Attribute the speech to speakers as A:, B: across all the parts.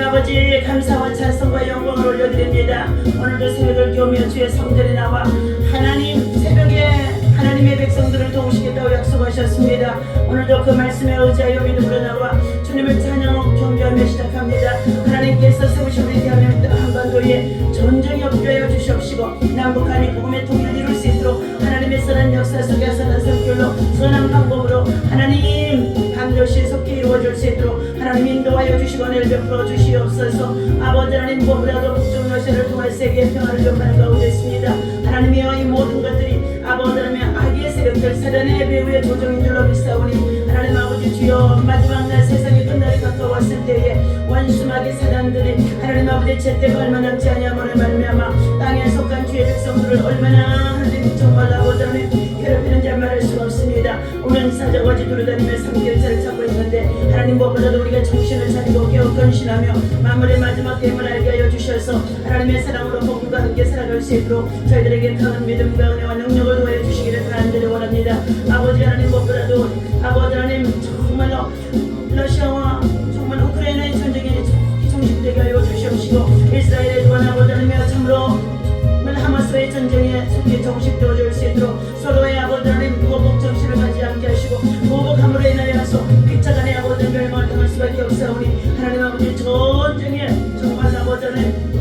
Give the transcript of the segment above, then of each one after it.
A: 아버지 감사와 찬송과 영광을 올려드립니다. 오늘도 새벽을 깨우며 주의 성전에 나와 하나님 새벽에 하나님의 백성들을 도우시겠다고 약속하셨습니다. 오늘도 그 말씀에 의지하여 믿음으로 나와 주님을 찬양하고 경배하며 시작합니다. 하나님께서 세우신 우리 대한민국 한반도에 전쟁이 없게 하여 주시옵시고 남북한이 복음의 통일을 이룰 수 있도록 하나님의 선한 역사 속에 선한 성결로 선한 방법으로 하나님 반드시 속히 이루어질 수 있도록 하나님 인도하여 주시고 은혜를 베풀어 주시옵소서. 아버지 하나님 무엇보다도 북중 러시아를 통해 세계의 평화를 요구하는 가운데 있습니다. 하나님이여 이 모든 것들이 아버지 하나님 악의 세력들 사단의 배후의 조종인 줄로 믿사오니 하나님 아버지 주여 마지막 날 세상이 끝날이 가까웠을 때에 원수마귀 사단들이 하나님 아버지 제때가 얼마 남지 아니함으로 말미암아 땅에 속한 주의 백성들을 얼마나 하나님 정말 아버지 하나님 괴롭히는지 말할 수가 없습니다. 오면 사자같이 돌아다니며 3개월차를 찾고 있는데 하나님 무엇보다도 우리가 정신을 차리고 깨어 건신하며 만물의 마지막 때임을 알게 하여 주셔서 하나님의 사랑으로 복음과 함께 살아갈 수 있도록 저희들에게 강한 믿음과 은혜와 능력을 더하여 주시기를 간절히 원합니다. 아버지 하나님 무엇보다도 아버지 하나님 정말로 러시아와 정말 우크라이나의 전쟁에 종식되게 하여 주시옵시고 이스라엘의 또한 아버지 하나님 참으로 하마스의 전쟁에 속히 정식되어질 수 있도록 서로의 아버지 하나님 보복 정신을 가지 않게 하시고 보복함으로 인하여서 피차간의 아버지 멸망을 당할 수밖에 없사오니 하나님 아버지 전쟁에 정말 아버지 하나님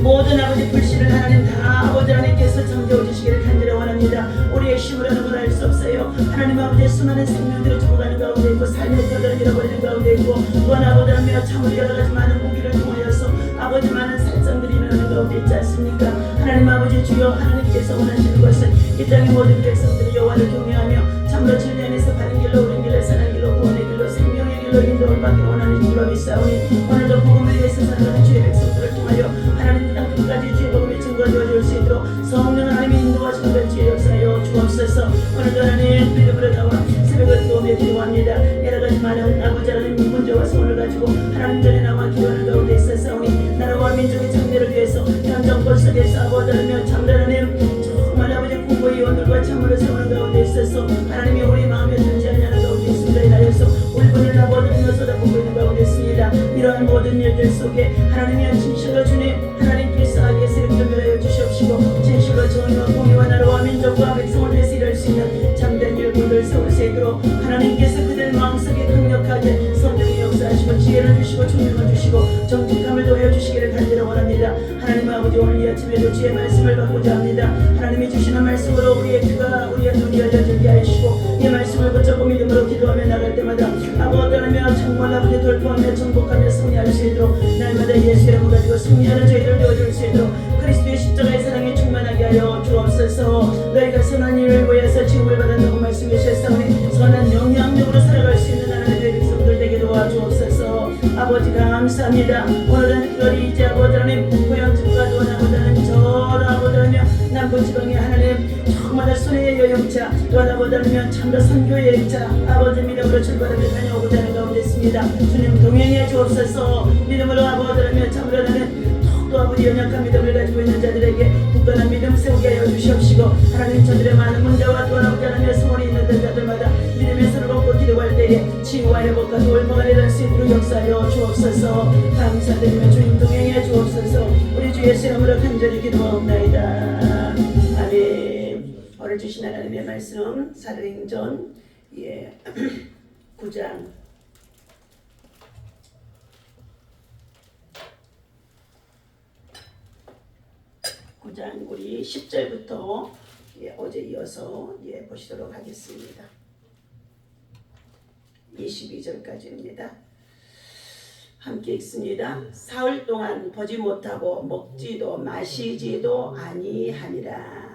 A: 모든 아버지 불신을 하나님 다 아버지 하나님께서 잠재워 주시기를 간절히 원합니다. 우리의 힘으로 하는 걸 알 수 없어요. 하나님 아버지 수많은 생명들을 죽어가는 가운데 있고 삶의 뼈를 잃어버리는 가운데 있고 또한 아버지 하나님 참으로 여러 가지 많은 무기를 통하여서 아버지 많은 살상들이 일어나는 가운데 있지 않습니까? 하나님 아버지 주여 하나님께서 원하시는 것은 이 땅의 모든 백성들이 여호와를 경외하며 참으로 진리 안에서 바른 길로 옳은 길로 선한 길로 구원의 길로 생명의 길로 인도를 받기 원하는 줄로 믿사오니 오늘도 복음을 위해서 살아가는 주의 백성들을 통하여 하나님 땅 끝까지 주의 복음이 증거되어질 수 있도록 성령 하나님의 인도하시는 것 주의 역사여 주옵소서. 오늘도 하나님 믿음으로 나와 새벽을 깨우며 기도합니다. 여러 가지 많은 아버지 하나님 문제와 소원을 가지고 하나님 전에 나와 기도하는 가운데 있었사오니 나라와 민족의 장래를 위해서 현 정권 속에서 아버지 하나님 참으로 하나님 정말 아버지 국무위원들과 참으로 세우는 가운데 있어서 하나님이 우리 마음에 든지 않냐는 가운데 있습니다. 이라여서 울분을 아버지 하나님 쏟아붓고 있는 가운데 있습니다. 이러한 모든 일들 속에 하나님이 진실로 주님 하나님께서 악의 세력을 멸하여 주시옵시고 진실로 정의와 공의와 나라와 민족과 백성을 위해서 일할 수 있는 참된 일꾼들 세울 수 있도록 하나님께서 그들 마음속에 강력하게 성령의 역사하시고 지혜를 주시고 총명을 주시고 정직함을 더하여 주시기를 간절히 원합니다. 하나님 아버지 오늘 이 아침에도 주의 말씀을 받고자 합니다. 하나님이 주시는 말씀으로 우리의 귀가 우리의 눈이 열려지게 하시고 이 말씀을 붙잡고 믿음으로 기도하며 나갈 때마다 아버지 하나님 정말 아버지 돌파하며 정복하며 승리할 수 있도록 날마다 예수의 이름을 가지고 승리하는 저희들 되어줄 수 있도록 그리스도의 십자가의 사랑에 충만하게 하여 주옵소서. 너희가 선한 일을 위해서 징후를 받았다고 말씀하셨사오니 선한 영향력으로 살아갈 수 있는 하나님의 백성들 되게 도와주옵소서. 아버지 감사합니다. 오늘은 특별히 이제 아버지 하나님 고향집과 또한 아버지 하나님 저 아버지 하나님 남부지방의 하나님 정말 손해의 여행자 또한 아버지 하나님 참다 선교의 여행자 아버지 믿음으로 출발하며 다녀오고자 하는 가운데 있습니다. 주님 동행해 주옵소서. 믿음으로 아버지 하나님 참으로 하나님 또 아버지 연약한 믿음을 가지고 있는 자들에게 굳건한 믿음 세우게 하여 주시옵시고 하나님 저들의 많은 문제와 또한 아버지 하나님의 소원이 있는 자들마다 믿음의 손을 얹고 기도할 때에 치유와 회복과 돌파가 일어날 수 있도록 역사하여 주옵소서. 감사드리며 주님 동행해 주옵소서. 우리 주 예수 이름으로 간절히 기도하옵나이다. 아멘. 오늘 주신 하나님의 말씀 사도행전 9장 9장 우리 10절부터 어제 이어서 보시도록 하겠습니다. 22절까지입니다. 함께 읽습니다. 사흘 동안 보지 못하고 먹지도 마시지도 아니하니라.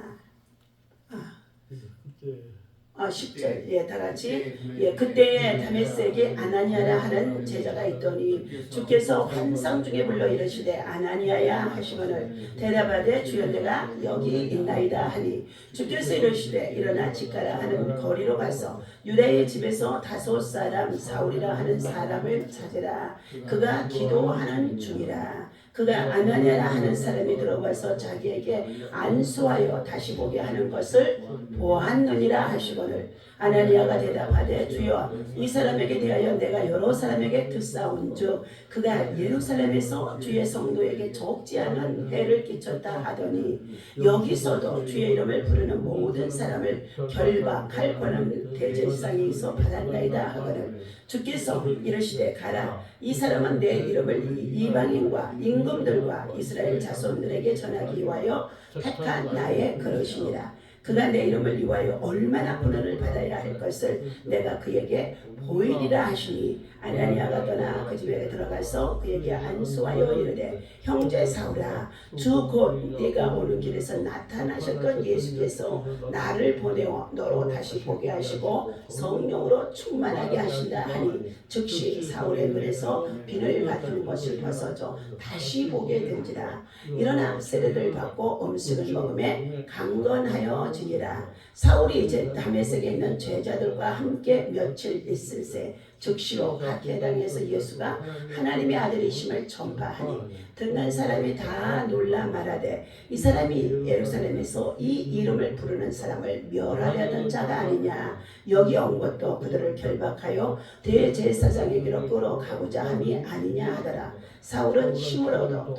A: 10절 다 같이 그때에 다메섹에 아나니아라 하는 제자가 있더니 주께서 환상 중에 불러 이르시되 아나니아야 하시거늘 대답하되 주여 내가 여기 있나이다 하니 주께서 이르시되 일어나 집가라 하는 거리로 가서 유다의 집에서 다섯 사람 사울이라 하는 사람을 찾으라. 그가 기도하는 중이라. 그가 아나니아라 하는 사람이 들어와서 자기에게 안수하여 다시 보게 하는 것을 보았느니라 하시거늘 시몬을. 아나니아가 대답하되 주여 이 사람에게 대하여 내가 여러 사람에게 듣사온즉 그가 예루살렘에서 주의 성도에게 적지 않은 해를 끼쳤다 하더니 여기서도 주의 이름을 부르는 모든 사람을 결박할 권한을 대제사장에게서 받았나이다 하거늘 주께서 이르시되 가라 이 사람은 내 이름을 이방인과 임금들과 이스라엘 자손들에게 전하기 위하여 택한 나의 그릇이니라. 그가 내 이름을 위하여 얼마나 고난을 받아야 할 것을 내가 그에게 보이리라 하시니 아나니아가 떠나 그 집에 들어가서 그에게 안수하여 이르되 형제 사울아 주 곧 네가 오는 길에서 나타나셨던 예수께서 나를 보내어 너로 다시 보게 하시고 성령으로 충만하게 하신다 하니 즉시 사울의 눈에서 비늘 같은 것이 벗어져 다시 보게 된지라. 일어나 세례를 받고 음식을 먹음에 강건하여 지니라. 사울이 이제 다메섹에 있는 제자들과 함께 며칠 있을새 즉시로 각해당에서 예수가 하나님의 아들이심을 전파하니 듣는 사람이 다 놀라 말하되 이 사람이 예루살렘에서 이 이름을 부르는 사람을 멸하려던 자가 아니냐. 여기 온 것도 그들을 결박하여 대제사장에게로 끌어가고자 함이 아니냐 하더라. 사울은 힘을 얻어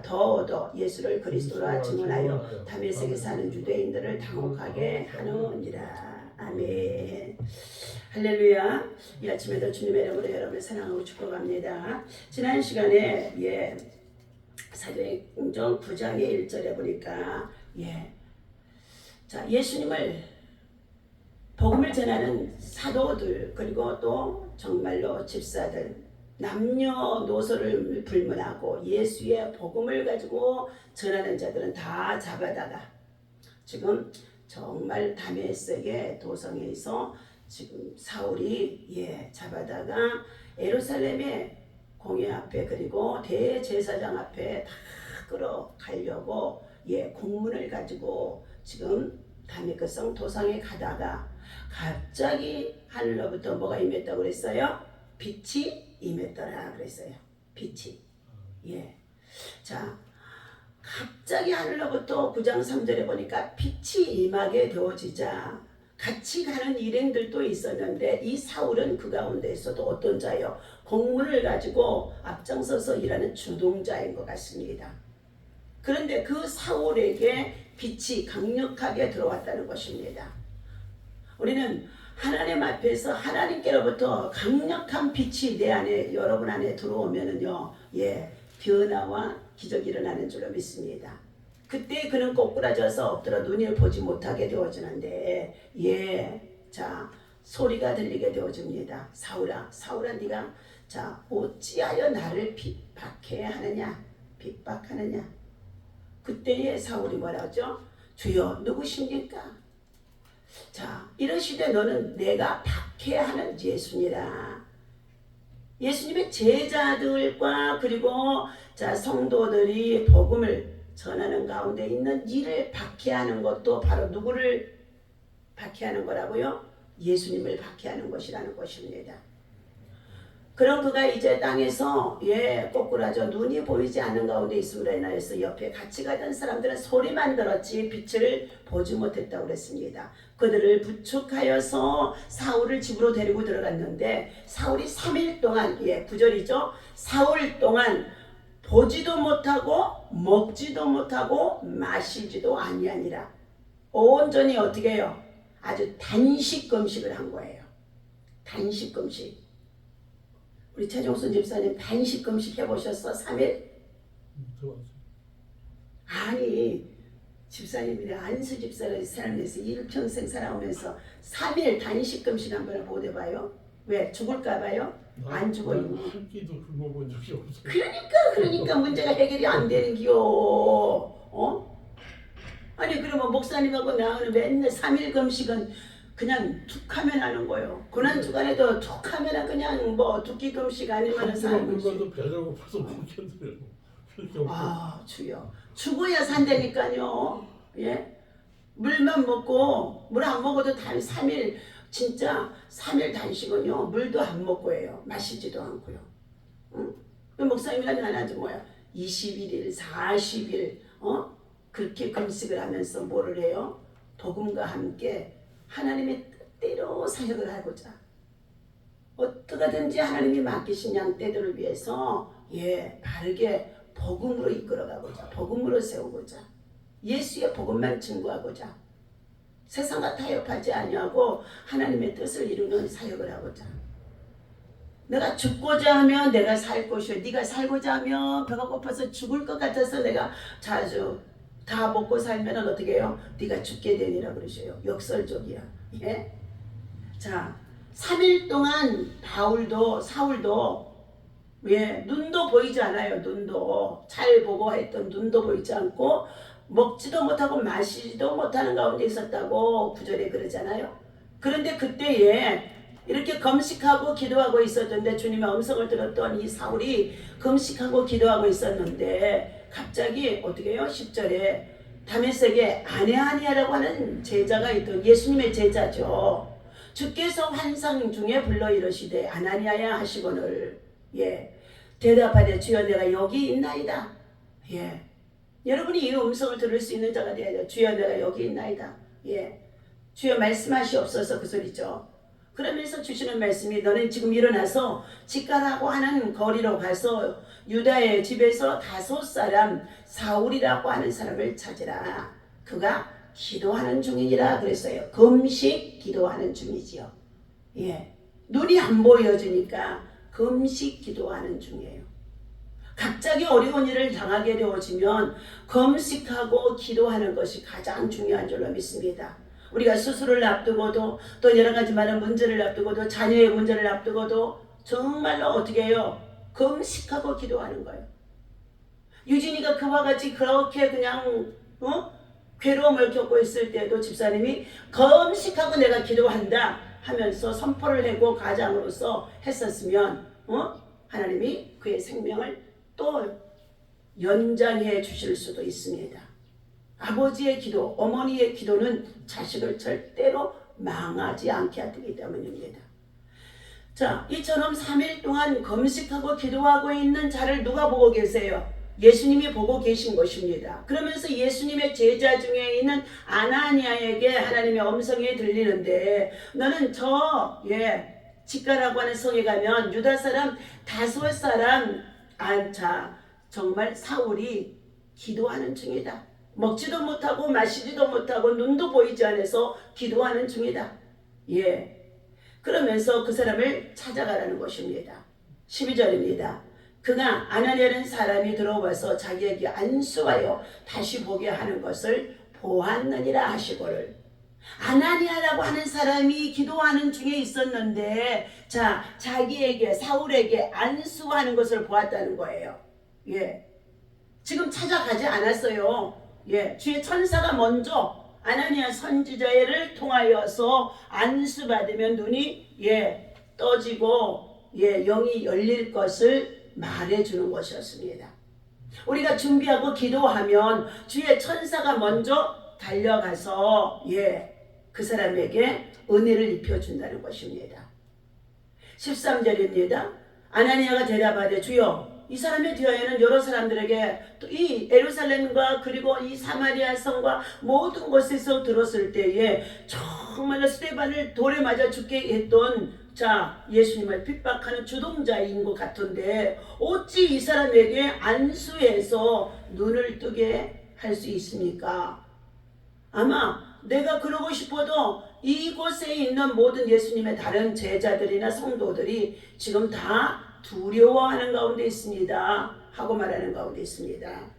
A: 더 얻어 예수를 그리스도라 증언하여 다메섹에 사는 유대인들을 당혹하게 하느니라. 아멘. 할렐루야. 이 아침에도 주님의 이름으로 여러분을 사랑하고 축복합니다. 지난 시간에 사도행전 9장의 1절에 보니까 예수님을 복음을 전하는 사도들 그리고 또 정말로 집사들 남녀노소를 불문하고 예수의 복음을 가지고 전하는 자들은 다 잡아다가 지금 정말 다메섹의 도성에서 지금 사울이 잡아다가 예루살렘의 공회 앞에 그리고 대제사장 앞에 다 끌어가려고 공문을 가지고 지금 다메섹 도성에 가다가 갑자기 하늘로부터 뭐가 임했다고 그랬어요? 빛이 임했더라 그랬어요. 빛이. 자, 갑자기 하늘로부터 9장 3절에 보니까 빛이 임하게 되어지자 같이 가는 일행들도 있었는데 이 사울은 그 가운데에서도 어떤 자요? 공문을 가지고 앞장서서 일하는 주동자인 것 같습니다. 그런데 그 사울에게 빛이 강력하게 들어왔다는 것입니다. 우리는 하나님 앞에서 하나님께로부터 강력한 빛이 내 안에 여러분 안에 들어오면은요, 변화와 기적이 일어나는 줄로 믿습니다. 그때 그는 꼬꾸라져서 엎드려 눈을 보지 못하게 되어지는데 소리가 들리게 되어집니다. 사울아 네가 어찌하여 나를 핍박하느냐. 그때에 사울이 뭐라죠? 주여 누구십니까? 이러시되 너는 내가 박해하는 예수니라. 예수님의 제자들과 그리고 성도들이 복음을 전하는 가운데 있는 이를 박해하는 것도 바로 누구를 박해하는 거라고요? 예수님을 박해하는 것이라는 것입니다. 그럼 그가 이제 땅에서 꼬꾸라져 눈이 보이지 않는 가운데 있음으로 인하여서 옆에 같이 가던 사람들은 소리만 들었지 빛을 보지 못했다고 그랬습니다. 그들을 부축하여서 사울을 집으로 데리고 들어갔는데 사울이 3일 동안 9절이죠. 사흘 동안 보지도 못하고 먹지도 못하고 마시지도 아니하니라. 온전히 어떻게 해요? 아주 단식 금식을 한 거예요. 단식 금식. 우리 최종순 집사님 단식 금식 해보셨어? 3일? 아니 집사님이 안수 집사를 살면서 일평생 살아오면서 3일 단식 금식 한 번을 못 해봐요? 왜? 죽을까 봐요? 안 죽어 있니?
B: 한 끼도 굶어본 적이 없어요.
A: 그러니까 문제가 해결이 안 되는 기요. 아니 그러면 목사님하고 나오는 맨날 3일 금식은 그냥 툭 하면 하는 거예요. 고난주간에도 툭 하면 그냥 두 끼 금식 아니면 4일 금식.
B: 배가 고파서 못 견뎌요.
A: 주여. 죽어야 산다니까요. 물만 먹고 물 안 먹어도 3일 진짜 3일 단식은요. 물도 안 먹고 해요. 마시지도 않고요. 그 목사님이랑 나눠지 21일, 40일 그렇게 금식을 하면서 뭐를 해요? 복음과 함께 하나님의 뜻대로 사역을 하고자 어떻게든지 하나님이 맡기신 양떼들을 위해서 바르게 복음으로 이끌어가고자, 복음으로 세우고자, 예수의 복음만 증거하고자, 세상과 타협하지 아니하고 하나님의 뜻을 이루는 사역을 하고자. 내가 죽고자 하면 내가 살 것이요, 네가 살고자 하면 배가 고파서 죽을 것 같아서 내가 자주 다 먹고 살면 어떻게 해요? 네가 죽게 되니라 그러셔요. 역설적이야. 자, 3일 동안 사울도 눈도 보이지 않아요. 눈도 잘 보고 했던 눈도 보이지 않고 먹지도 못하고 마시지도 못하는 가운데 있었다고 9절에 그러잖아요. 그런데 그때에 이렇게 금식하고 기도하고 있었는데, 주님의 음성을 들었던 이 사울이 금식하고 기도하고 있었는데 갑자기 어떻게 해요? 10절에 다메섹에 아냐니아라고 하는 제자가 있던, 예수님의 제자죠. 주께서 환상 중에 불러 이르시되 아나니아야 하시거늘 대답하되 주여 내가 여기 있나이다. 여러분이 이 음성을 들을 수 있는 자가 되어야 돼요. 주여 내가 여기 있나이다. 주여 말씀하시옵소서, 그 소리죠. 그러면서 주시는 말씀이 너는 지금 일어나서 직가라고 하는 거리로 가서 유다의 집에서 5사람 사울이라고 하는 사람을 찾으라. 그가 기도하는 중이니라 그랬어요. 금식 기도하는 중이지요. 눈이 안 보여지니까 금식 기도하는 중이에요. 갑자기 어려운 일을 당하게 되어지면 금식하고 기도하는 것이 가장 중요한 줄로 믿습니다. 우리가 수술을 앞두고도 또 여러 가지 많은 문제를 앞두고도 자녀의 문제를 앞두고도 정말로 어떻게 해요? 금식하고 기도하는 거예요. 유진이가 그와 같이 그렇게 그냥 괴로움을 겪고 있을 때도 집사님이 금식하고 내가 기도한다 하면서 선포를 하고 가장으로서 했었으면 하나님이 그의 생명을 또 연장해 주실 수도 있습니다. 아버지의 기도, 어머니의 기도는 자식을 절대로 망하지 않게 하기 때문입니다. 자, 이처럼 3일 동안 금식하고 기도하고 있는 자를 누가 보고 계세요? 예수님이 보고 계신 것입니다. 그러면서 예수님의 제자 중에 있는 아나니아에게 하나님의 음성이 들리는데, 너는 직가라고 하는 성에 가면 유다 사람 5사람 정말 사울이 기도하는 중이다. 먹지도 못하고 마시지도 못하고 눈도 보이지 않아서 기도하는 중이다. 그러면서 그 사람을 찾아가라는 것입니다. 12절입니다. 그가 아나니아라는 사람이 들어와서 자기에게 안수하여 다시 보게 하는 것을 보았느니라 하시거를. 아나니아라고 하는 사람이 기도하는 중에 있었는데, 자기에게, 사울에게 안수하는 것을 보았다는 거예요. 지금 찾아가지 않았어요. 주의 천사가 먼저 아나니아 선지자를 통하여서 안수받으면 눈이 떠지고 영이 열릴 것을 말해주는 것이었습니다. 우리가 준비하고 기도하면 주의 천사가 먼저 달려가서 그 사람에게 은혜를 입혀준다는 것입니다. 13절입니다. 아나니아가 대답하되 주여 이 사람에 대하여는 여러 사람들에게 또 이 예루살렘과 그리고 이 사마리아 성과 모든 곳에서 들었을 때에 정말로 스데반을 돌에 맞아 죽게 했던 예수님을 핍박하는 주동자인 것 같은데 어찌 이 사람에게 안수해서 눈을 뜨게 할 수 있습니까? 아마 내가 그러고 싶어도 이곳에 있는 모든 예수님의 다른 제자들이나 성도들이 지금 다 두려워하는 가운데 있습니다 하고 말하는 가운데 있습니다.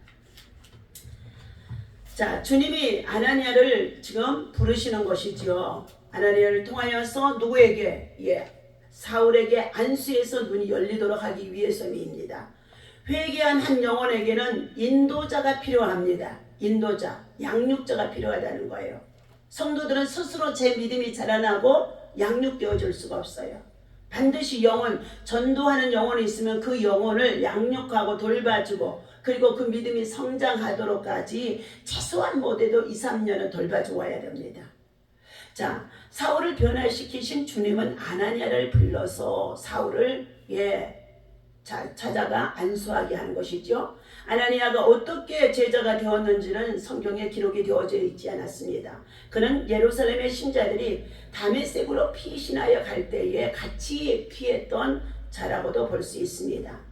A: 주님이 아나니아를 지금 부르시는 것이죠. 아나니아를 통하여서 누구에게? 사울에게 안수해서 눈이 열리도록 하기 위해서입니다. 회개한 한 영혼에게는 인도자가 필요합니다. 인도자, 양육자가 필요하다는 거예요. 성도들은 스스로 제 믿음이 자라나고 양육되어 줄 수가 없어요. 반드시 전도하는 영혼이 있으면 그 영혼을 양육하고 돌봐주고, 그리고 그 믿음이 성장하도록까지 최소한 못해도 2-3년은 돌봐주고 와야 됩니다. 사울을 변화시키신 주님은 아나니아를 불러서 사울을 찾아가 안수하게 하는 것이죠. 아나니아가 어떻게 제자가 되었는지는 성경에 기록이 되어져 있지 않았습니다. 그는 예루살렘의 신자들이 다메섹으로 피신하여 갈 때에 같이 피했던 자라고도 볼 수 있습니다.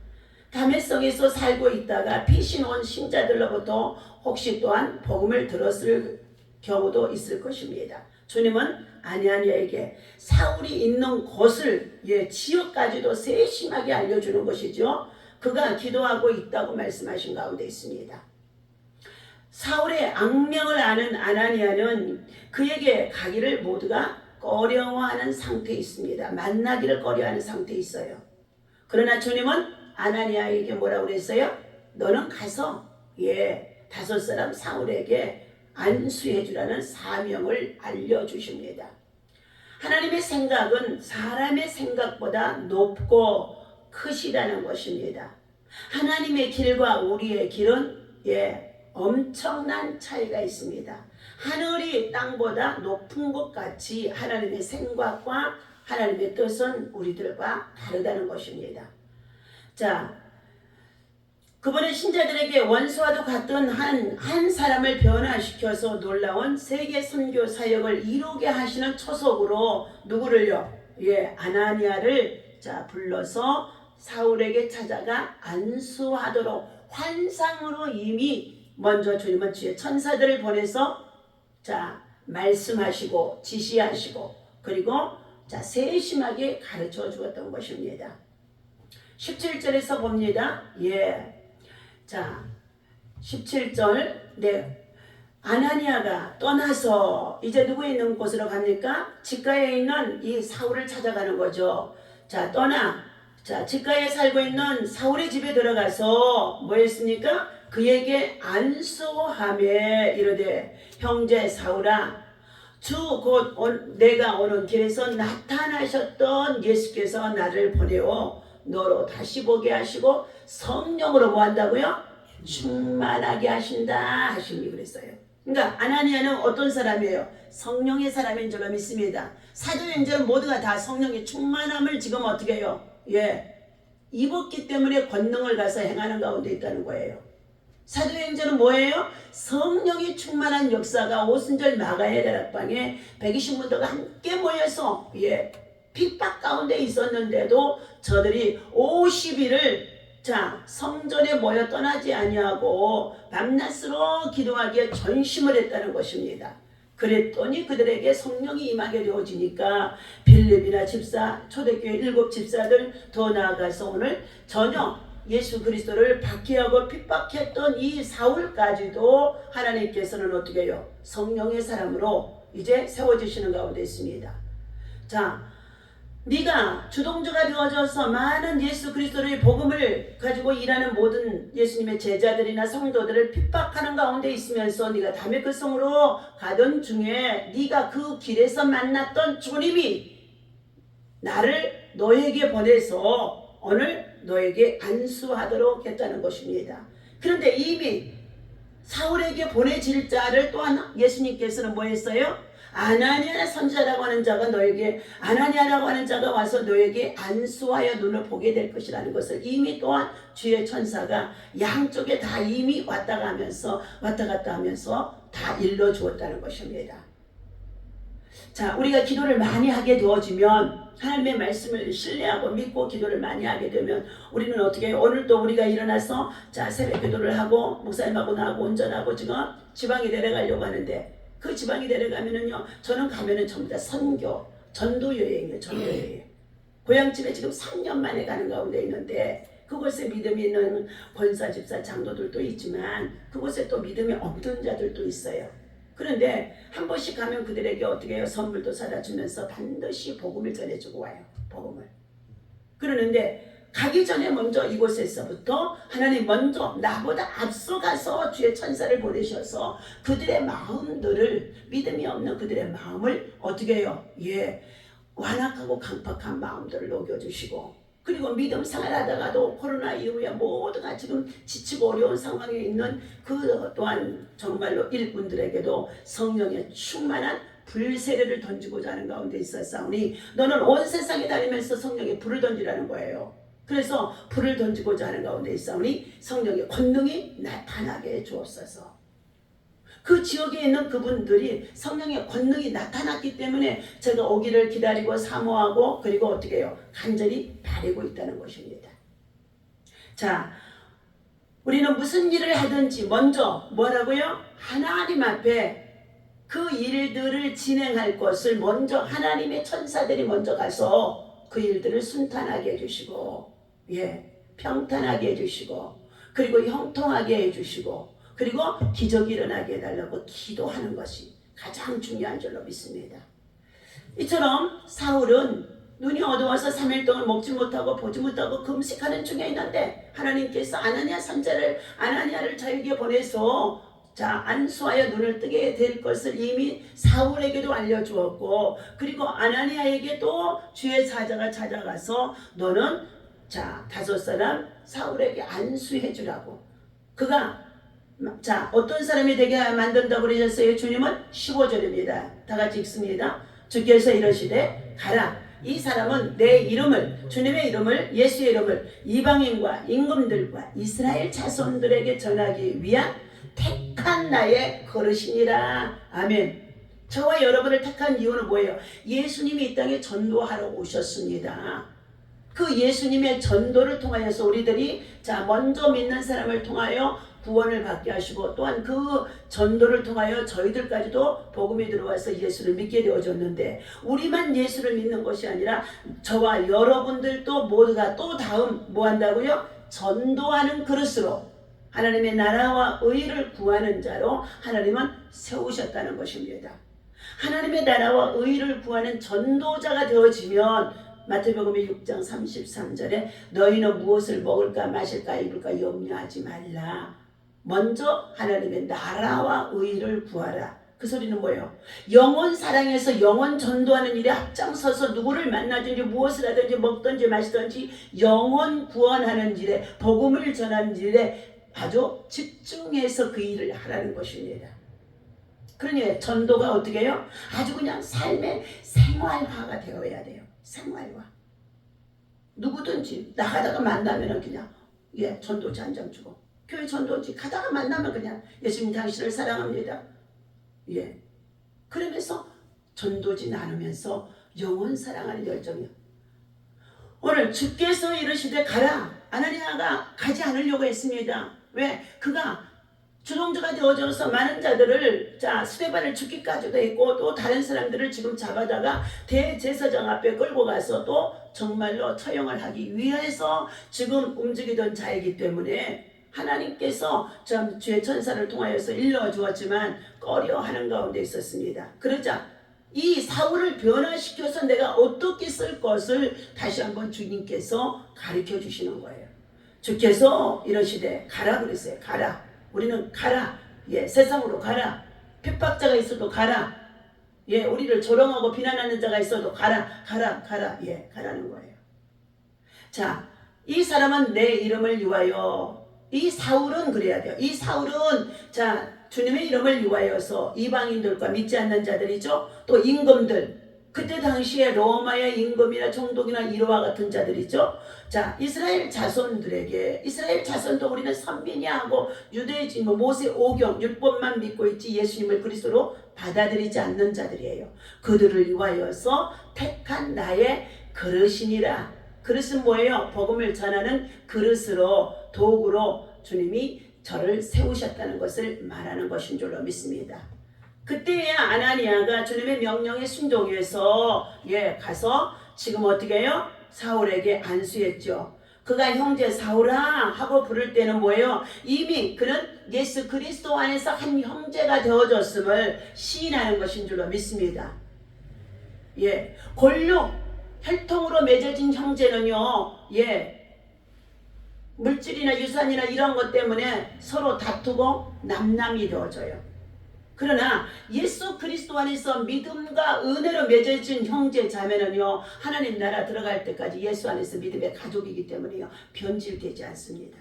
A: 다메섹에서 살고 있다가 피신 온 신자들로부터 혹시 또한 복음을 들었을 경우도 있을 것입니다. 주님은 아나니아에게 사울이 있는 곳을 지역까지도 세심하게 알려주는 것이죠. 그가 기도하고 있다고 말씀하신 가운데 있습니다. 사울의 악명을 아는 아나니아는 그에게 가기를 모두가 꺼려워하는 상태에 있습니다. 만나기를 꺼려하는 상태에 있어요. 그러나 주님은 아나니아에게 뭐라고 그랬어요? 너는 가서 다섯 사람 사울에게 안수해 주라는 사명을 알려주십니다. 하나님의 생각은 사람의 생각보다 높고 크시다는 것입니다. 하나님의 길과 우리의 길은 엄청난 차이가 있습니다. 하늘이 땅보다 높은 것 같이 하나님의 생각과 하나님의 뜻은 우리들과 다르다는 것입니다. 자, 그분의 신자들에게 원수와도 같은 한 사람을 변화시켜서 놀라운 세계 선교 사역을 이루게 하시는 초석으로 누구를요? 아나니아를 불러서 사울에게 찾아가 안수하도록 환상으로 이미 먼저 주님은 주의 천사들을 보내서 말씀하시고 지시하시고 그리고 세심하게 가르쳐 주었던 것입니다. 17절에서 봅니다. 17절 아나니아가 떠나서 이제 누구 있는 곳으로 갑니까? 직가에 있는 이 사울을 찾아가는 거죠. 직가에 살고 있는 사울의 집에 들어가서 뭐 했습니까? 그에게 안수하며 이르되 형제 사울아 주 곧 내가 오는 길에서 나타나셨던 예수께서 나를 보내어 너로 다시 보게 하시고 성령으로 뭐 한다고요? 충만하게 하신다 하시니 그랬어요. 그러니까 아나니아는 어떤 사람이에요? 성령의 사람인 줄 믿습니다. 사도행전은 모두가 다 성령의 충만함을 지금 어떻게 해요? 입었기 때문에 권능을 가서 행하는 가운데 있다는 거예요. 사도행전은 뭐예요? 성령이 충만한 역사가 오순절 마가의 다락방에 120문도가 함께 모여서 핍박 가운데 있었는데도 저들이 50일을 성전에 모여 떠나지 아니하고 밤낮으로 기도하기에 전심을 했다는 것입니다. 그랬더니 그들에게 성령이 임하게 되어지니까 빌립이나 집사, 초대교회 7 집사들 더 나아가서 오늘 전혀 예수 그리스도를 박해하고 핍박했던 이 사울까지도 하나님께서는 어떻게 해요? 성령의 사람으로 이제 세워주시는 가운데 있습니다. 네가 주동주가 되어져서 많은 예수 그리스도의 복음을 가지고 일하는 모든 예수님의 제자들이나 성도들을 핍박하는 가운데 있으면서 네가 다메섹성으로 가던 중에 네가 그 길에서 만났던 주님이 나를 너에게 보내서 오늘 너에게 안수하도록 했다는 것입니다. 그런데 이미 사울에게 보내질 자를 또한 예수님께서는 뭐 했어요? 아나니아 선지자라고 하는 자가 너에게 아나니아라고 하는 자가 와서 너에게 안수하여 눈을 보게 될 것이라는 것을 이미 또한 주의 천사가 양쪽에 다 이미 왔다 갔다 하면서 다 일러 주었다는 것입니다. 우리가 기도를 많이 하게 되어지면 하나님의 말씀을 신뢰하고 믿고 기도를 많이 하게 되면 우리는 어떻게 해요? 오늘도 우리가 일어나서 새벽 기도를 하고 목사님하고 나하고 운전하고 지금 지방에 내려가려고 하는데 그 지방에 내려가면은요, 저는 가면은 전부 다 선교, 전도 여행이에요, 전도 여행. 고향집에 지금 3년 만에 가는 가운데 있는데 그곳에 믿음이 있는 권사, 집사, 장로들도 있지만 그곳에 또 믿음이 없는 자들도 있어요. 그런데 한 번씩 가면 그들에게 어떻게 해요? 선물도 사다 주면서 반드시 복음을 전해주고 와요. 복음을. 그러는데 가기 전에 먼저 이곳에서부터 하나님 먼저 나보다 앞서가서 주의 천사를 보내셔서 그들의 마음들을 믿음이 없는 그들의 마음을 어떻게 해요? 완악하고 강팍한 마음들을 녹여주시고 그리고 믿음 생활하다가도 코로나 이후에 모두가 지금 지치고 어려운 상황에 있는 그 또한 정말로 일꾼들에게도 성령의 충만한 불세례를 던지고자 하는 가운데 있었사오니 너는 온 세상에 다니면서 성령의 불을 던지라는 거예요. 그래서 불을 던지고자 하는 가운데 있사오니 성령의 권능이 나타나게 해 주옵소서. 그 지역에 있는 그분들이 성령의 권능이 나타났기 때문에 제가 오기를 기다리고 사모하고 그리고 어떻게 해요? 간절히 바라고 있다는 것입니다. 자, 우리는 무슨 일을 하든지 먼저 뭐라고요? 하나님 앞에 그 일들을 진행할 것을 먼저 하나님의 천사들이 먼저 가서 그 일들을 순탄하게 해주시고, 평탄하게 해주시고, 그리고 형통하게 해주시고, 그리고 기적이 일어나게 해달라고 기도하는 것이 가장 중요한 줄로 믿습니다. 이처럼 사울은 눈이 어두워서 3일 동안 먹지 못하고 보지 못하고 금식하는 중에 있는데 하나님께서 아나니아를 저에게 보내서 안수하여 눈을 뜨게 될 것을 이미 사울에게도 알려주었고, 그리고 아나니아에게도 주의 사자가 찾아가서 너는 5 사울에게 안수해 주라고. 그가 어떤 사람이 되게 만든다고 그러셨어요? 주님은 15절입니다. 다 같이 읽습니다. 주께서 이러시되 가라. 이 사람은 내 이름을, 주님의 이름을, 예수의 이름을 이방인과 임금들과 이스라엘 자손들에게 전하기 위한 택한 나의 거르시니라. 아멘. 저와 여러분을 택한 이유는 뭐예요? 예수님이 이 땅에 전도하러 오셨습니다. 그 예수님의 전도를 통하여서 우리들이 먼저 믿는 사람을 통하여 구원을 받게 하시고, 또한 그 전도를 통하여 저희들까지도 복음이 들어와서 예수를 믿게 되어졌는데, 우리만 예수를 믿는 것이 아니라 저와 여러분들도 모두가 또 다음 뭐 한다고요? 전도하는 그릇으로 하나님의 나라와 의를 구하는 자로 하나님은 세우셨다는 것입니다. 하나님의 나라와 의를 구하는 전도자가 되어지면 마태복음 6장 33절에 너희는 무엇을 먹을까 마실까 입을까 염려하지 말라. 먼저 하나님의 나라와 의를 구하라. 그 소리는 뭐예요? 영혼 사랑해서 영혼 전도하는 일에 앞장서서 누구를 만나든지 무엇을 하든지 먹든지 마시든지 영혼 구원하는 일에, 복음을 전하는 일에 아주 집중해서 그 일을 하라는 것입니다. 그러니 전도가 어떻게 해요? 아주 그냥 삶의 생활화가 되어야 돼요. 생활화. 누구든지 나가다가 만나면 그냥 전도지 한 장 주고, 교회 전도지 가다가 만나면 그냥 예수님 당신을 사랑합니다. 그러면서 전도지 나누면서 영혼 사랑하는 열정이요. 오늘 주께서 이르시되 가라. 아나니아가 가지 않으려고 했습니다. 왜? 그가 주동주가 되어져서 많은 자들을 스데반을 죽기까지도 했고, 또 다른 사람들을 지금 잡아다가 대제사장 앞에 끌고 가서 또 정말로 처형을 하기 위해서 지금 움직이던 자이기 때문에 하나님께서 주의 천사를 통하여서 일러주었지만 꺼려하는 가운데 있었습니다. 그러자 이 사울을 변화시켜서 내가 어떻게 쓸 것을 다시 한번 주님께서 가르쳐 주시는 거예요. 주께서 이러시되 가라 그랬어요. 가라. 우리는 가라. 세상으로 가라. 핍박자가 있어도 가라. 우리를 조롱하고 비난하는 자가 있어도 가라. 가라는 거예요. 이 사람은 내 이름을 위하여, 이 사울은 그래야 돼요. 이 사울은 주님의 이름을 위하여서 이방인들과 믿지 않는 자들이죠. 또 임금들, 그때 당시에 로마의 임금이나 총독이나 이로와 같은 자들이죠. 이스라엘 자손들에게, 이스라엘 자손도 우리는 선민이야 하고 유대인 모세 오경 율법만 믿고 있지 예수님을 그리스도로 받아들이지 않는 자들이에요. 그들을 위하여서 택한 나의 그릇이니라. 그릇은 뭐예요? 복음을 전하는 그릇으로, 도구로 주님이 저를 세우셨다는 것을 말하는 것인 줄로 믿습니다. 그때야 아나니아가 주님의 명령에 순종해서 가서 지금 어떻게 해요? 사울에게 안수했죠. 그가 형제 사울아 하고 부를 때는 뭐예요? 이미 그는 예수 그리스도 안에서 한 형제가 되어졌음을 시인하는 것인 줄로 믿습니다. 골육 혈통으로 맺어진 형제는요, 물질이나 유산이나 이런 것 때문에 서로 다투고 남남이 되어져요. 그러나 예수 그리스도 안에서 믿음과 은혜로 맺어진 형제 자매는요, 하나님 나라 들어갈 때까지 예수 안에서 믿음의 가족이기 때문에요, 변질되지 않습니다.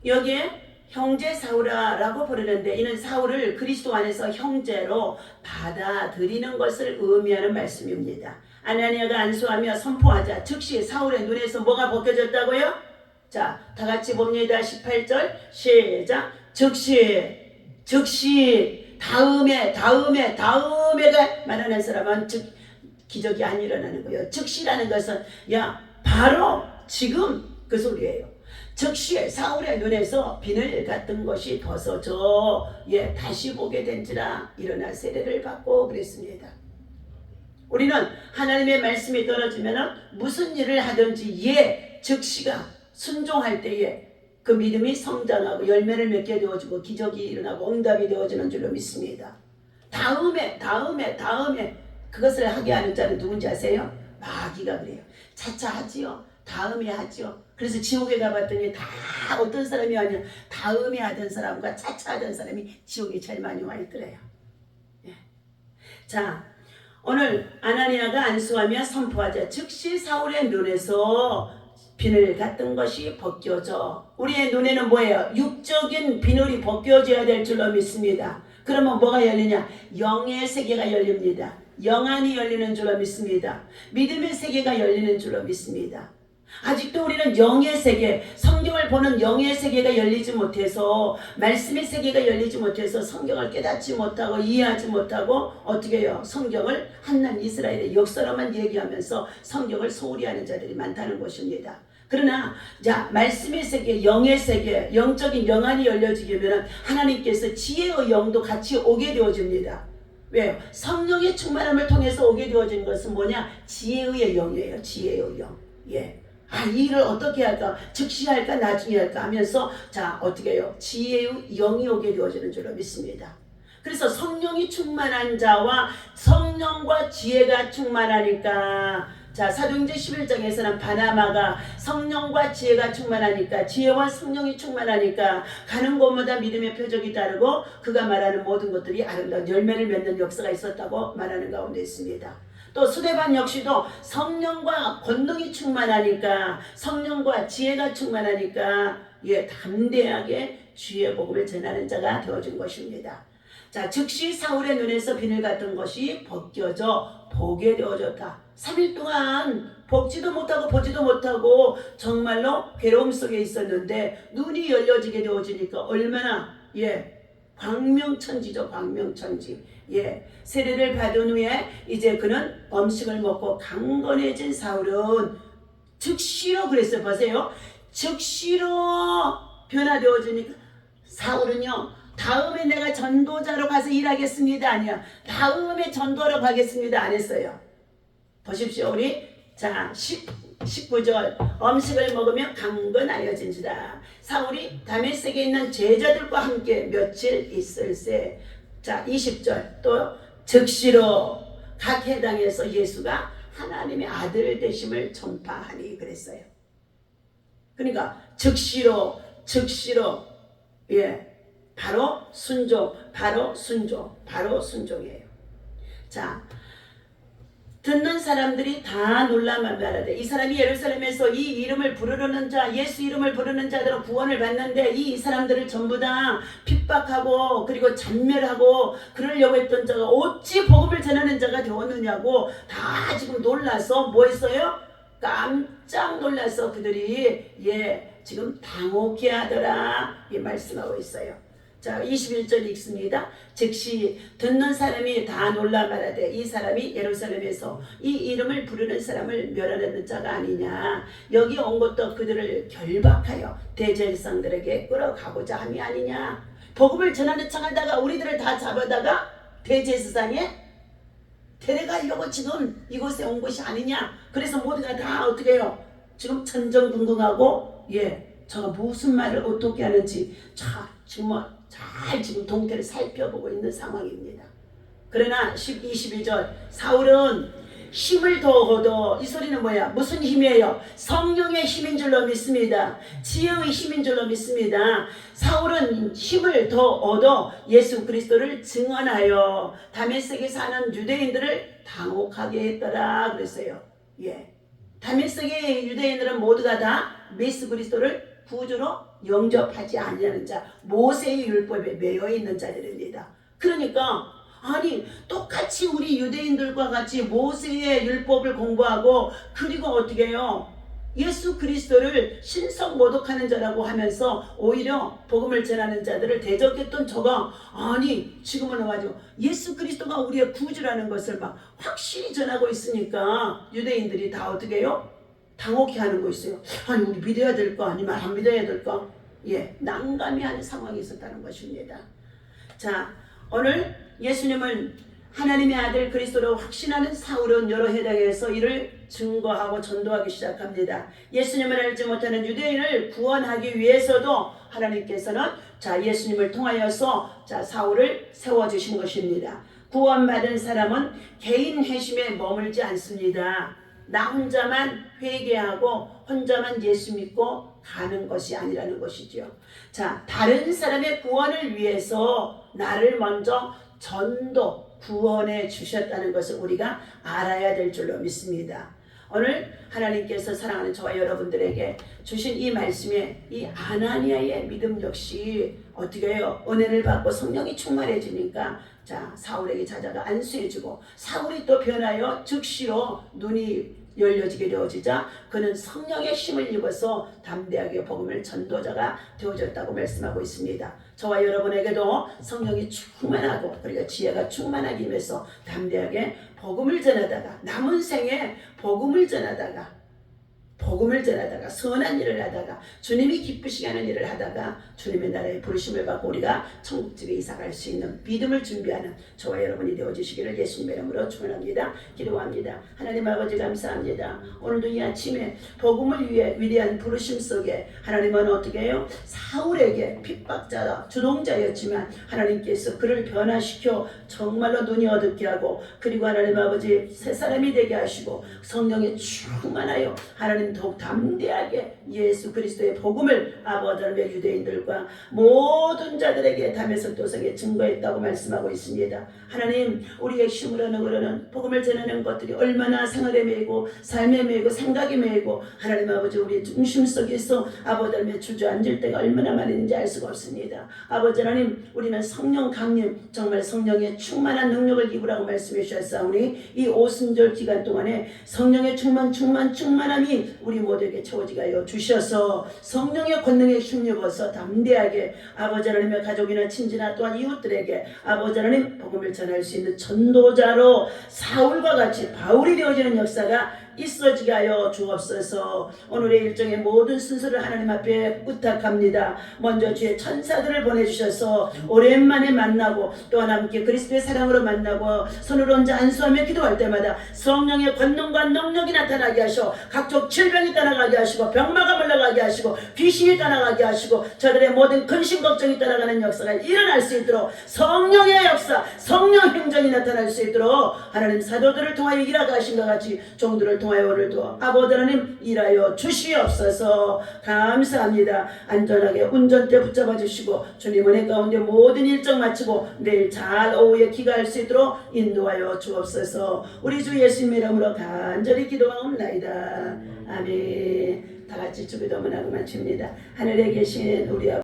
A: 여기에 형제 사울아라고 부르는데, 이는 사울을 그리스도 안에서 형제로 받아들이는 것을 의미하는 말씀입니다. 아나니아가 안수하며 선포하자 즉시 사울의 눈에서 뭐가 벗겨졌다고요? 자, 다 같이 봅니다. 18절 시작. 즉시 다음에가 말하는 사람은 즉 기적이 안 일어나는 거예요. 즉시라는 것은 바로 지금 그 소리예요. 즉시 사울의 눈에서 비늘 같은 것이 벗어져 다시 보게 된지라 일어나 세례를 받고 그랬습니다. 우리는 하나님의 말씀이 떨어지면 무슨 일을 하든지 즉시가 순종할 때에 그 믿음이 성장하고 열매를 맺게 되어지고 기적이 일어나고 응답이 되어지는 줄로 믿습니다. 다음에 그것을 하게 하는 자는 누군지 아세요? 마귀가 그래요. 차차 하지요. 다음에 하지요. 그래서 지옥에 가봤더니 다 어떤 사람이 하냐, 다음에 하던 사람과 차차 하던 사람이 지옥에 제일 많이 와 있더래요. 자, 오늘 아나니아가 안수하며 선포하자 즉시 사울의 눈에서 비늘 같은 것이 벗겨져. 우리의 눈에는 뭐예요? 육적인 비늘이 벗겨져야 될 줄로 믿습니다. 그러면 뭐가 열리냐? 영의 세계가 열립니다. 영안이 열리는 줄로 믿습니다. 믿음의 세계가 열리는 줄로 믿습니다. 아직도 우리는 영의 세계, 성경을 보는 영의 세계가 열리지 못해서, 말씀의 세계가 열리지 못해서 성경을 깨닫지 못하고 이해하지 못하고 어떻게 해요? 성경을 한낱 이스라엘의 역사로만 얘기하면서 성경을 소홀히 하는 자들이 많다는 것입니다. 그러나 말씀의 세계, 영의 세계, 영적인 영안이 열려지게 되면 하나님께서 지혜의 영도 같이 오게 되어집니다. 왜요? 성령의 충만함을 통해서 오게 되어진 것은 뭐냐? 지혜의 영이에요. 지혜의 영. 이 일을 어떻게 할까? 즉시 할까? 나중에 할까? 하면서 어떻게 해요? 지혜의 영이 오게 되어지는 줄로 믿습니다. 그래서 성령이 충만한 자와 성령과 지혜가 충만하니까 사도행전 11장에서는 바나바가 성령과 지혜가 충만하니까, 지혜와 성령이 충만하니까 가는 곳마다 믿음의 표적이 따르고 그가 말하는 모든 것들이 아름다운 열매를 맺는 역사가 있었다고 말하는 가운데 있습니다. 또 스데반 역시도 성령과 권능이 충만하니까, 성령과 지혜가 충만하니까 담대하게 주의 복음을 전하는 자가 되어진 것입니다. 즉시 사울의 눈에서 비늘 같은 것이 벗겨져 보게 되어졌다. 3일 동안 보지도 못하고 보지도 못하고 정말로 괴로움 속에 있었는데 눈이 열려지게 되어지니까 얼마나 광명천지죠. 광명천지. 세례를 받은 후에 이제 그는 음식을 먹고 강건해진 사울은 즉시로 그랬어요. 보세요. 즉시로 변화되어지니까 사울은요, 다음에 내가 전도자로 가서 일하겠습니다 아니야. 다음에 전도하러 가겠습니다 안 했어요. 보십시오. 우리 19절 음식을 먹으며 강건하여진지라. 사울이 다메섹에 있는 제자들과 함께 며칠 있을세. 20절 또 즉시로 각 해당에서 예수가 하나님의 아들 되심을 전파하니 그랬어요. 그러니까 즉시로 바로 순종이에요. 듣는 사람들이 다 놀라만 말하되 이 사람이 예루살렘에서 이 이름을 부르는 자, 예수 이름을 부르는 자들은 구원을 받는데 이 사람들을 전부 다 핍박하고 그리고 잔멸하고 그러려고 했던 자가 어찌 복음을 전하는 자가 되었느냐고 다 지금 놀라서 뭐 했어요? 깜짝 놀라서 그들이 지금 당혹해 하더라 말씀하고 있어요. 21절 읽습니다. 즉시 듣는 사람이 다 놀라 말하되 이 사람이 예루살렘에서 이 이름을 부르는 사람을 멸하려는 자가 아니냐. 여기 온 것도 그들을 결박하여 대제사장들에게 끌어가고자 함이 아니냐. 복음을 전하는 척하다가 우리들을 다 잡아다가 대제사장에 데려가려고 지금 이곳에 온 것이 아니냐. 그래서 모두가 다 어떻게 해요? 지금 천정분동하고 저가 무슨 말을 어떻게 하는지 지금 동태를 살펴보고 있는 상황입니다. 그러나 22절 사울은 힘을 더 얻어. 이 소리는 뭐야? 무슨 힘이에요? 성령의 힘인 줄로 믿습니다. 지혜의 힘인 줄로 믿습니다. 사울은 힘을 더 얻어 예수 그리스도를 증언하여 다메섹에 사는 유대인들을 당혹하게 했더라 그랬어요. 다메섹의 유대인들은 모두가 다 예수 그리스도를 구주로 영접하지 아니하는 자, 모세의 율법에 매여 있는 자들입니다. 그러니까 아니 똑같이 우리 유대인들과 같이 모세의 율법을 공부하고 그리고 어떻게 해요? 예수 그리스도를 신성 모독하는 자라고 하면서 오히려 복음을 전하는 자들을 대적했던 저가 아니 지금은 와가지고 예수 그리스도가 우리의 구주라는 것을 막 확실히 전하고 있으니까 유대인들이 다 어떻게 해요? 당혹해하는 거 있어요. 아니 우리 믿어야 될까 아니면 안 믿어야 될까? 예, 난감해하는 상황이 있었다는 것입니다. 자, 오늘 예수님을 하나님의 아들 그리스도로 확신하는 사울은 여러 해당에서 이를 증거하고 전도하기 시작합니다. 예수님을 알지 못하는 유대인을 구원하기 위해서도 하나님께서는 자 예수님을 통하여서 자 사울을 세워주신 것입니다. 구원받은 사람은 개인 회심에 머물지 않습니다. 나 혼자만 회개하고 혼자만 예수 믿고 가는 것이 아니라는 것이죠. 자, 다른 사람의 구원을 위해서 나를 먼저 전도, 구원해 주셨다는 것을 우리가 알아야 될 줄로 믿습니다. 오늘 하나님께서 사랑하는 저와 여러분들에게 주신 이 말씀에 이 아나니아의 믿음 역시 어떻게 해요? 은혜를 받고 성령이 충만해지니까 자 사울에게 찾아가 안수해주고 사울이 또 변하여 즉시로 눈이 열려지게 되어지자 그는 성령의 힘을 입어서 담대하게 복음을 전도자가 되어졌다고 말씀하고 있습니다. 저와 여러분에게도 성령이 충만하고 그리고 지혜가 충만하기 위해서 담대하게 복음을 전하다가 남은 생에 복음을 전하다가 선한 일을 하다가 주님이 기쁘시게 하는 일을 하다가 주님의 나라에 부르심을 받고 우리가 천국집에 이사갈 수 있는 믿음을 준비하는 저와 여러분이 되어주시기를 예수님의 이름으로 축원합니다. 기도합니다. 하나님 아버지 감사합니다. 오늘도 이 아침에 복음을 위해 위대한 부르심 속에 하나님은 어떻게 해요? 사울에게 핍박자 주동자였지만 하나님께서 그를 변화시켜 정말로 눈이 어둡게 하고 그리고 하나님 아버지 새 사람이 되게 하시고 성령에 충만하여 하나님 더욱 담대하게 예수 그리스도의 복음을 아버지 하나님의 유대인들과 모든 자들에게 담에서 도성에 증거했다고 말씀하고 있습니다. 하나님 우리의 힘으로 능으로는 복음을 전하는 것들이 얼마나 생활에 매이고 삶에 매이고 생각에 매이고 하나님 아버지 우리의 중심 속에서 아버지 하나님의 주저앉을 때가 얼마나 많은지 알 수가 없습니다. 아버지 하나님 우리는 성령 강림 정말 성령의 충만한 능력을 입으라고 말씀해 주셨사오니 이 오순절 기간 동안에 성령의 충만함이 우리 모두에게 채워지게 하여 주셔서 성령의 권능에 힘입어서 담대하게 아버지 하나님의 가족이나 친지나 또한 이웃들에게 아버지 하나님 복음을 전할 수 있는 전도자로 사울과 같이 바울이 되어지는 역사가 있어지게 하여 주옵소서. 오늘의 일정의 모든 순서를 하나님 앞에 부탁합니다. 먼저 주의 천사들을 보내주셔서 오랜만에 만나고 또한 함께 그리스도의 사랑으로 만나고 손으로 혼자 안수하며 기도할 때마다 성령의 권능과 능력이 나타나게 하시고 각종 질병이 떠나가게 하시고 병마가 물러가게 하시고 귀신이 떠나가게 하시고 저들의 모든 근심 걱정이 떠나가는 역사가 일어날 수 있도록 성령의 역사 성령 행전이 나타날 수 있도록 하나님 사도들을 통하여 일하게 하신 것 같이 종들을 통하여 오늘도 아버지 하나님 일하여 주시옵소서. 감사합니다. 안전하게 운전대 붙잡아 주시고 주님 은혜 가운데 모든 일정 마치고 내일 잘 오후에 귀가할 수 있도록 인도하여 주옵소서. 우리 주 예수님의 이름으로 간절히 기도하옵나이다. 아멘. 다 같이 주기도문하고 마칩니다. 하늘에 계신 우리 아버지